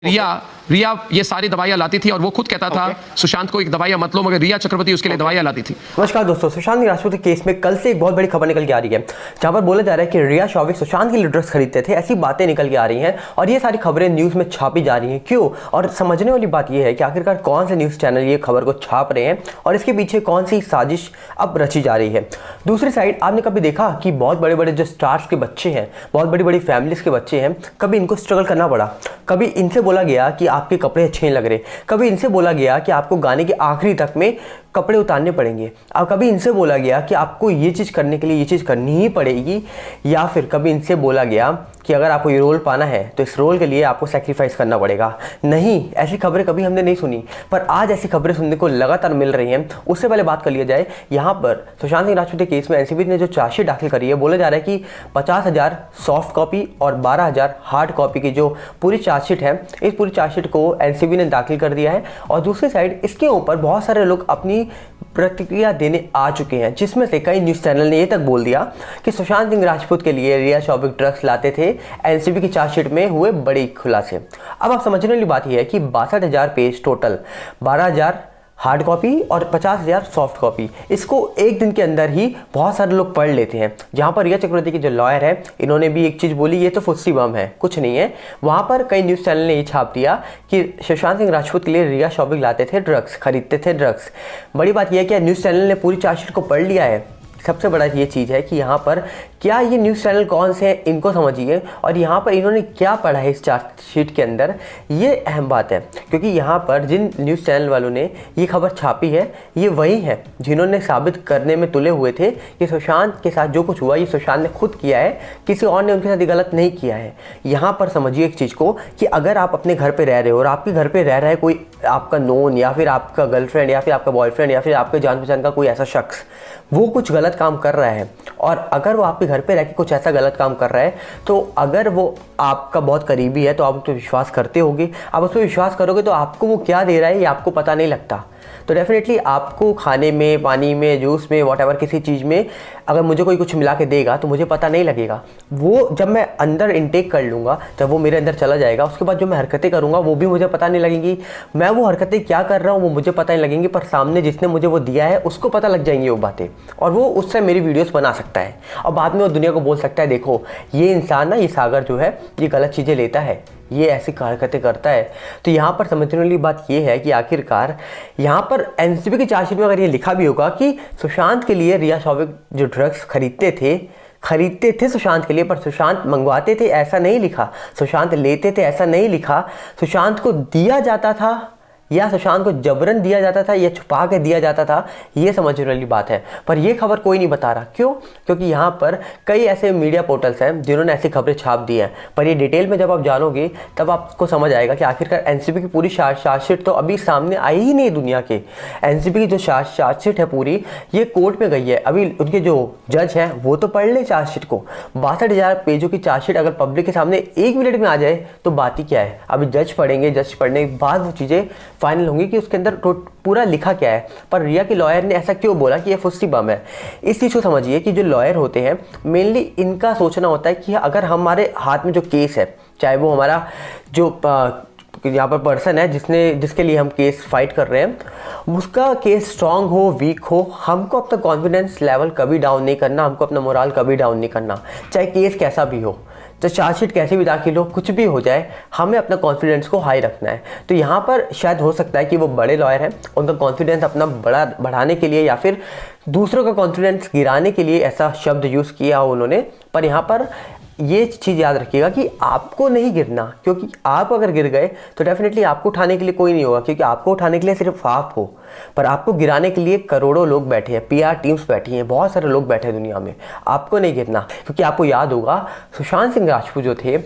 रिया ये सारी दवाइयां लाती थी और वो खुद कहता था सुशांत को एक दवाइयां मत लो, मगर रिया चक्रवर्ती उसके लिए दवाइयां लाती थी। नमस्कार दोस्तों, सुशांत सिंह राजपूत के केस में कल से एक बहुत बड़ी खबर निकल के आ रही है, जहां पर बोला जा रहा है कि रिया शौविक सुशांत के लिए ड्रग्स खरीदते थे, ऐसी बातें निकल के आ रही हैं और ये सारी खबरें न्यूज में छापी जा रही हैं। क्यों? और समझने वाली बात यह है कि आखिरकार कौन से न्यूज चैनल ये खबर को छाप रहे हैं और इसके पीछे कौन सी साजिश अब रची जा रही है। दूसरी साइड आपने कभी देखा कि बहुत बड़े बड़े जो स्टार्स के बच्चे हैं, बहुत बड़ी बड़ी फैमिलीज के बच्चे हैं, कभी इनको स्ट्रगल करना पड़ा? कभी इनसे बोला गया कि आपके कपड़े अच्छे लग रहे, कभी इनसे बोला गया कि आपको गाने के आखिरी तक में कपड़े उतारने पड़ेंगे, और कभी इनसे बोला गया कि आपको ये चीज़ करने के लिए ये चीज़ करनी ही पड़ेगी, या फिर कभी इनसे बोला गया कि अगर आपको ये रोल पाना है तो इस रोल के लिए आपको सैक्रिफाइस करना पड़ेगा? नहीं, ऐसी खबरें कभी हमने नहीं सुनी, पर आज ऐसी खबरें सुनने को लगातार मिल रही हैं। उससे पहले बात कर लिया जाए, यहाँ पर सुशांत सिंह राजपूत के केस में एनसीबी ने जो चार्जशीट दाखिल करी है, बोला जा रहा है कि 50,000 सॉफ्ट कॉपी और 12,000 हार्ड कॉपी की जो पूरी चार्जशीट है, इस पूरी चार्जशीट को एनसीबी ने दाखिल कर दिया है। और दूसरी साइड इसके ऊपर बहुत सारे लोग अपनी प्रतिक्रिया देने आ चुके हैं, जिसमें से कई न्यूज़ चैनल ने ये तक बोल दिया कि सुशांत सिंह राजपूत के लिए रिया शौविक ड्रग्स लाते थे। एनसीबी की चार्जशीट में हुए बड़ी खुलासे। अब आप समझने वाली बात यह है कि 62,000 पेज टोटल, 12,000 हार्ड कॉपी और 50,000 सॉफ्ट कॉपी, इसको एक दिन के अंदर ही बहुत सारे लोग पढ़ लेते हैं। जहां पर रिया चक्रवर्ती के जो लॉयर है, इन्होंने भी एक चीज़ बोली, ये तो फुस्सी बम है, कुछ नहीं है। वहां पर कई न्यूज़ चैनल ने ये छाप दिया कि सुशांत सिंह राजपूत के लिए रिया शौविक लाते थे ड्रग्स, खरीदते थे ड्रग्स। बड़ी बात यह है कि न्यूज़ चैनल ने पूरी चार्जशीट को पढ़ लिया है। सबसे बड़ा ये चीज़ है कि यहाँ पर क्या ये न्यूज़ चैनल कौन से हैं, इनको समझिए, और यहाँ पर इन्होंने क्या पढ़ा है इस चार्जशीट के अंदर, ये अहम बात है। क्योंकि यहाँ पर जिन न्यूज़ चैनल वालों ने ये खबर छापी है, ये वही है जिन्होंने साबित करने में तुले हुए थे कि सुशांत के साथ जो कुछ हुआ ये सुशांत ने खुद किया है, किसी और ने उनके साथ गलत नहीं किया है। यहाँ पर समझिए एक चीज़ को कि अगर आप अपने घर पर रह रहे हो और आपके घर पर रह रहा है कोई आपका नोन, या फिर आपका गर्लफ्रेंड, या फिर आपका बॉयफ्रेंड, या फिर आपके जान पहचान का कोई ऐसा शख्स, वो कुछ गलत काम कर रहा है, और अगर वो आपके घर पे रह के कुछ ऐसा गलत काम कर रहा है, तो अगर वो आपका बहुत करीबी है तो आप उस पर विश्वास करते होगे। आप उस पर विश्वास करोगे तो आपको वो क्या दे रहा है ये आपको पता नहीं लगता। तो डेफिनेटली आपको खाने में, पानी में, जूस में, वॉट एवर किसी चीज़ में अगर मुझे कोई कुछ मिला के देगा तो मुझे पता नहीं लगेगा। वो जब मैं अंदर इनटेक कर लूँगा, जब वो मेरे अंदर चला जाएगा, उसके बाद जो मैं हरकतें करूँगा वो भी मुझे पता नहीं लगेंगी। मैं वो हरकतें क्या कर रहा हूँ वो मुझे पता नहीं लगेंगी, पर सामने जिसने मुझे वो दिया है उसको पता लग जाएंगी वो बातें, और वो उससे मेरी वीडियोस बना सकता है और बाद में वो दुनिया को बोल सकता है, देखो ये इंसान ना, ये सागर जो है ये गलत चीज़ें लेता है, ये ऐसी हरकतें करता है। तो यहाँ पर समझने वाली बात ये है कि आखिरकार यहाँ पर एनसीबी की चार्जशीट में अगर ये लिखा भी होगा कि सुशांत के लिए रिया शौविक जो ड्रग्स खरीदते थे सुशांत के लिए, पर सुशांत मंगवाते थे ऐसा नहीं लिखा, सुशांत लेते थे ऐसा नहीं लिखा, सुशांत को दिया जाता था या सुशांत को जबरन दिया जाता था या छुपा के दिया जाता था, ये समझने वाली बात है। पर ये खबर कोई नहीं बता रहा। क्यों? क्योंकि यहाँ पर कई ऐसे मीडिया पोर्टल्स हैं जिन्होंने ऐसी खबरें छाप दी हैं, पर ये डिटेल में जब आप जानोगे तब आपको समझ आएगा कि आखिरकार एनसीबी की पूरी चार्जशीट तो अभी सामने आई ही नहीं दुनिया के। एनसीबी की जो चार्जशीट है पूरी, ये कोर्ट में गई है, अभी उनके जो जज हैं वो तो पढ़ ले चार्जशीट को। 62,000 पेजों की चार्जशीट अगर पब्लिक के सामने 1 मिनट में आ जाए तो बात ही क्या है। अभी जज पढ़ेंगे, जज पढ़ने के बाद वो चीज़ें फाइनल होंगी कि उसके अंदर पूरा लिखा क्या है। पर रिया के लॉयर ने ऐसा क्यों बोला कि ये फुस्सी बम है? इस चीज़ को समझिए कि जो लॉयर होते हैं मेनली इनका सोचना होता है कि अगर हमारे हाथ में जो केस है, चाहे वो हमारा जो यहाँ पर पर्सन है जिसके लिए हम केस फाइट कर रहे हैं, उसका केस स्ट्रांग हो, वीक हो, हमको अपना कॉन्फिडेंस लेवल कभी डाउन नहीं करना, हमको अपना मोरल कभी डाउन नहीं करना, चाहे केस कैसा भी हो, तो चार्जशीट कैसे भी दाखिल हो, कुछ भी हो जाए, हमें अपना कॉन्फिडेंस को हाई रखना है। तो यहाँ पर शायद हो सकता है कि वो बड़े लॉयर हैं, उनका कॉन्फिडेंस अपना बढ़ाने के लिए या फिर दूसरों का कॉन्फिडेंस गिराने के लिए ऐसा शब्द यूज़ किया हो उन्होंने। पर यहाँ पर ये चीज़ याद रखिएगा कि आपको नहीं गिरना, क्योंकि आप अगर गिर गए तो डेफिनेटली आपको उठाने के लिए कोई नहीं होगा, क्योंकि आपको उठाने के लिए सिर्फ आप हो, पर आपको गिराने के लिए करोड़ों लोग बैठे हैं, पीआर टीम्स बैठी हैं, बहुत सारे लोग बैठे हैं दुनिया में। आपको नहीं गिरना, क्योंकि आपको याद होगा सुशांत सिंह राजपूत जो थे,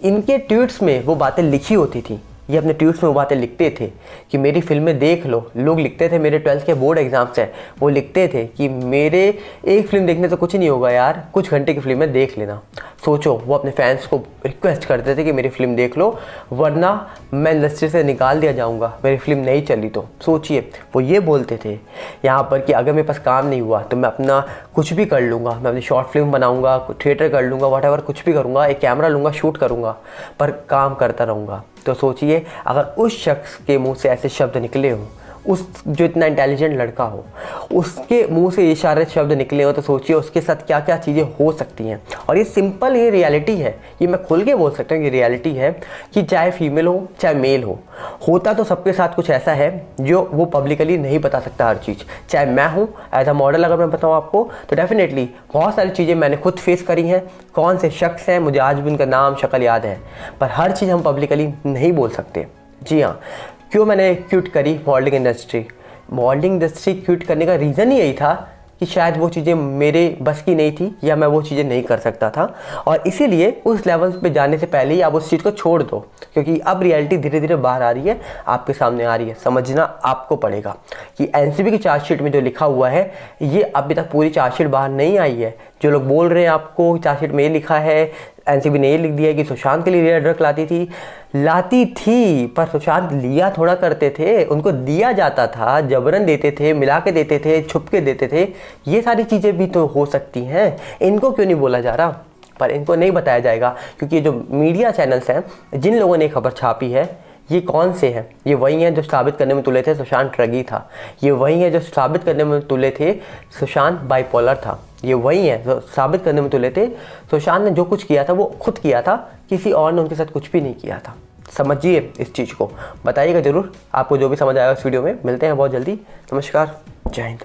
इनके ट्वीट्स में वो बातें लिखी होती थी, ये अपने ट्वीट्स में वो बातें लिखते थे कि मेरी फिल्में देख लो। लोग लिखते थे, मेरे 12th के बोर्ड एग्जाम्स हैं, वो लिखते थे कि मेरे एक फिल्म देखने से कुछ नहीं होगा यार, कुछ घंटे की फिल्में देख लेना। सोचो, वो अपने फैंस को रिक्वेस्ट करते थे कि मेरी फिल्म देख लो, वरना मैं इंडस्ट्री से निकाल दिया जाऊंगा, मेरी फिल्म नहीं चली तो। सोचिए, वो ये बोलते थे यहाँ पर कि अगर मेरे पास काम नहीं हुआ तो मैं अपना कुछ भी कर लूँगा, मैं अपनी शॉर्ट फिल्म बनाऊँगा, थिएटर कर लूँगा, वट एवर कुछ भी करूँगा, एक कैमरा लूँगा, शूट करूँगा, पर काम करता रहूँगा। तो सोचिए अगर उस शख्स के मुंह से ऐसे शब्द निकले हो, उस जो इतना इंटेलिजेंट लड़का हो उसके मुंह से ये सारे शब्द निकले हो, तो सोचिए उसके साथ क्या क्या चीज़ें हो सकती हैं। और ये सिंपल, ये रियलिटी है, ये मैं खुल के बोल सकता हूँ, ये रियलिटी है कि चाहे फीमेल हो चाहे मेल हो, होता तो सबके साथ कुछ ऐसा है जो वो पब्लिकली नहीं बता सकता हर चीज़। चाहे मैं हूँ एज अ मॉडल, अगर मैं बताऊँ आपको तो डेफिनेटली बहुत सारी चीज़ें मैंने खुद फेस करी हैं। कौन से शख्स हैं मुझे आज भी उनका नाम शक्ल याद है, पर हर चीज़ हम पब्लिकली नहीं बोल सकते। जी हाँ, क्यों मैंने क्विट करी modelling industry? Modelling industry quit करने का रीज़न ही यही था कि शायद वो चीज़ें मेरे बस की नहीं थी या मैं वो चीज़ें नहीं कर सकता था, और इसीलिए उस लेवल पे जाने से पहले ही आप उस चीज़ को छोड़ दो, क्योंकि अब रियलिटी धीरे धीरे बाहर आ रही है, आपके सामने आ रही है। समझना आपको पड़ेगा कि एनसीबी की चार्जशीट में जो लिखा हुआ है ये अभी तक पूरी चार्जशीट बाहर नहीं आई है। जो लोग बोल रहे हैं आपको चार्जशीट में ये लिखा है, एनसीबी ने ये लिख दिया है कि सुशांत के लिए रिया ड्रग लाती थी, पर सुशांत लिया थोड़ा करते थे, उनको दिया जाता था, जबरन देते थे, मिला के देते थे, छुप के देते थे। ये सारी चीज़ें भी तो हो सकती हैं, इनको क्यों नहीं बोला जा रहा? पर इनको नहीं बताया जाएगा क्योंकि ये जो मीडिया चैनल्स हैं, जिन लोगों ने खबर छापी है, ये कौन से हैं? ये वही हैं जो साबित करने में तुले थे सुशांत ड्रगी था। ये वही हैं जो साबित करने में तुले थे सुशांत बाइपोलर था। ये वही हैं जो साबित करने में तुले थे सुशांत ने जो कुछ किया था वो खुद किया था, किसी और ने उनके साथ कुछ भी नहीं किया था। समझिए इस चीज़ को, बताइएगा ज़रूर आपको जो भी समझ आया इस वीडियो में। मिलते हैं बहुत जल्दी। नमस्कार, जय हिंद।